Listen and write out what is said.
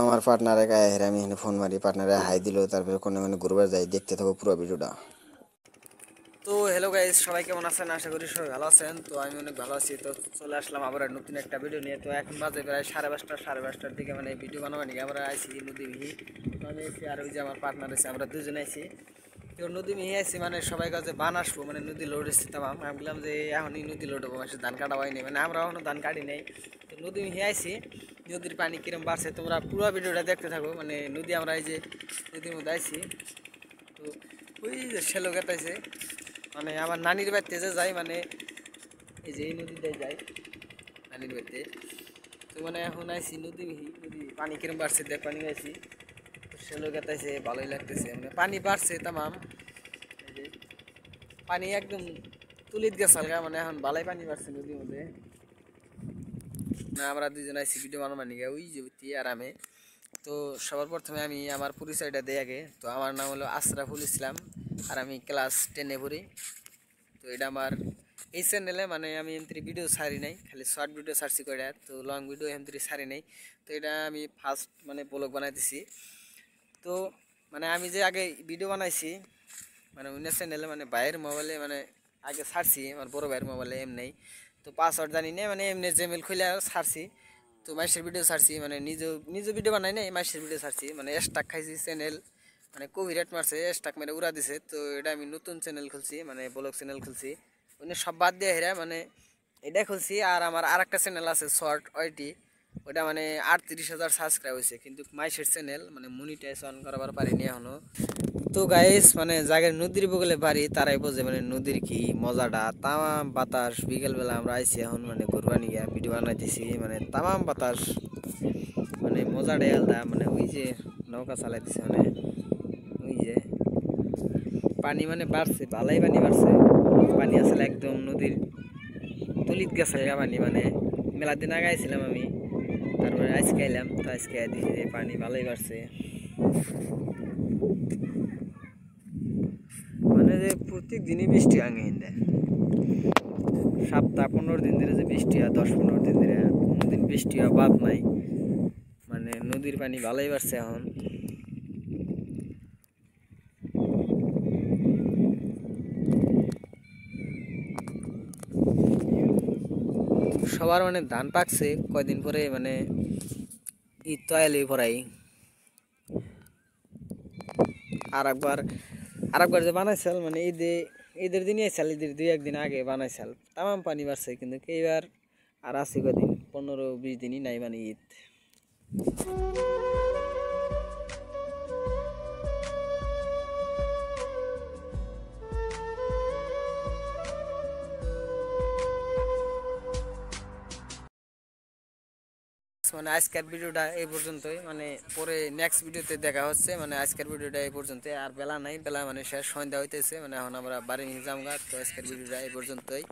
আমার পার্টনারে গায়ে হেরে আমি এখানে ফোন মারি, পার্টনারে হাই দিল, তারপরে কোনো মানে ঘুরবার যাই, দেখতে থাকো পুরো ভিডিওটা। তো হ্যালো গাইস, সবাই কেমন আছেন? আশা করি সবাই ভালো আছেন। তো আমি অনেক ভালো আছি। তো চলে আসলাম আবার নতুন একটা ভিডিও নিয়ে। তো এখন বাজে প্রায় 5:30টার দিকে, মানে ভিডিও বানাবো নাকি আমরা আইসি নদী মিহি। তো আমি এসে আর ওই যে আমার পার্টনার আছে, আমরা দুজনে আইসি। তো নদী মিহি আইসি, মানে সবাই কাছে বান আসবো, মানে নদী লোড এসছি। তাম আমি বললাম যে এখনই নদী লোড হবো, মানে ধান কাটা হয়নি, মানে আমরা এখনো ধান কাটি নেই। তো নদী মিহি আইসি, নদীর পানি কিরম বাড়ছে তোমরা পুরো ভিডিওটা দেখতে থাকো। মানে নদী আমরা এই যে নদীর মধ্যে আইসি। তো ওই যে শ্যালো কাটাইছে, মানে আমার নানির বাড়িতে যে যাই, মানে এই যে এই নদীতে যাই নানির বাড়িতে। তো মানে এখন আইসি নদী পানি কিরম বাড়ছে দেখ, পানি আইসি। তো শ্যালো কাটাইছে, ভালোই লাগতেছে, মানে পানি বাড়ছে তামাম। এই যে পানি একদম তুলিত গেছে হালকা, মানে এখন ভালোই পানি বাড়ছে নদীর মধ্যে। না আমরা দুজন আইসি ভিডিও বানাবো গিয়ে ওই যে আরামে। তো সবার প্রথমে আমি আমার পরিচয়টা দিই আগে। তো আমার নাম হলো আশরাফুল ইসলাম, আর আমি ক্লাস 10-এ পড়ি। তো এটা আমার এই চ্যানেলে, মানে আমি এমনি ভিডিও ছাড়ি নাই, খালি শর্ট ভিডিও ছাড়ছি কয়টা, তো লং ভিডিও এমনি ছাড়ি নাই। তো এটা আমি ফার্স্ট মানে ব্লগ বানাইতেছি। তো মানে আমি যে আগে ভিডিও বানাইছি মানে অন্য চ্যানেলে, মানে ভাইয়ের মোবাইলে, মানে আগে ছাড়ছি আমার বড় ভাইয়ের মোবাইলে এমনি। তো পাসওয়ার্ড জানি না, মানে এমনি জিমেল খুলে ছাড়ছি। তো মাসের ভিডিও ছাড়ছি, মানে নিজে ভিডিও বানাই নাই, মাসের ভিডিও ছাড়ছি, মানে স্টাক খাইছি চ্যানেল, মানে কপিরাইট মারছে, স্টাক মেরে উড়া দিছে। তো এটা আমি নতুন চ্যানেল খুলছি, মানে ব্লগ চ্যানেল খুলছি, মানে সব বাদ দিয়ে হেরা, মানে এটা খুলছি। আর আমার আর একটা চ্যানেল আছে শর্ট ওইটি, ওটা মানে 38,000 সাবস্ক্রাইব হয়েছে, কিন্তু মাইশের চ্যানেল মানে মনিটাইজেশন করাবার পারিনি এখনো। তো গাইস, মানে জায়গায় নদীর বগলে বাড়ি তারাই বোঝে মানে নদীর কি মজাটা। তামাম বাতাস, বিকেলবেলা আমরা আইছি এখন মানে ঘুরবানি গিয়া ভিডিও বানাইতেছি, মানে তামাম বাতাস, মানে মজাটাই আলাদা। মানে ওই যে নৌকা চালাইতেছে, মানে ওই যে পানি মানে বাড়ছে, ভালাই পানি বাড়ছে। পানি আসলে একদম নদীর তলিত গেছে পানি, মানে মেলা দিন আগে আইছিলাম আমি, তারপরে আজকে এলাম। তো আজকে দেখি যে পানি ভালোই বাড়ছে, মানে যে প্রত্যেক দিনই বৃষ্টি আগে হিন্দে, সপ্তাহ 15 দিন ধরে যে বৃষ্টি হয়, 10-15 দিন ধরে কোনোদিন বৃষ্টি হয় বাদ নাই। মানে নদীর পানি ভালোই বাড়ছে এখন। সবার মানে ধান পাকছে কয়দিন পরে, মানে ঈদ তো এলেই পরাই। আর একবার যে বানাইছাল, মানে ঈদের দিনই আইসাল, ঈদের 2-1 দিন আগে বানাইছাল, তামাম পানি বাড়ছে। কিন্তু এইবার আর আছে কদিন, 15-20 দিনই নাই মানে ঈদ। মানে আজকের ভিডিওটা এই পর্যন্তই, মানে পরে নেক্সট ভিডিওতে দেখা হচ্ছে। মানে আজকের ভিডিওটা এই পর্যন্তই, আর বেলা নাই, বেলা মানে শেষ, সন্ধ্যা হইতেছে, মানে এখন আমরা বাড়ি নিয়ে যাবো। তো আজকের ভিডিওটা এই পর্যন্তই।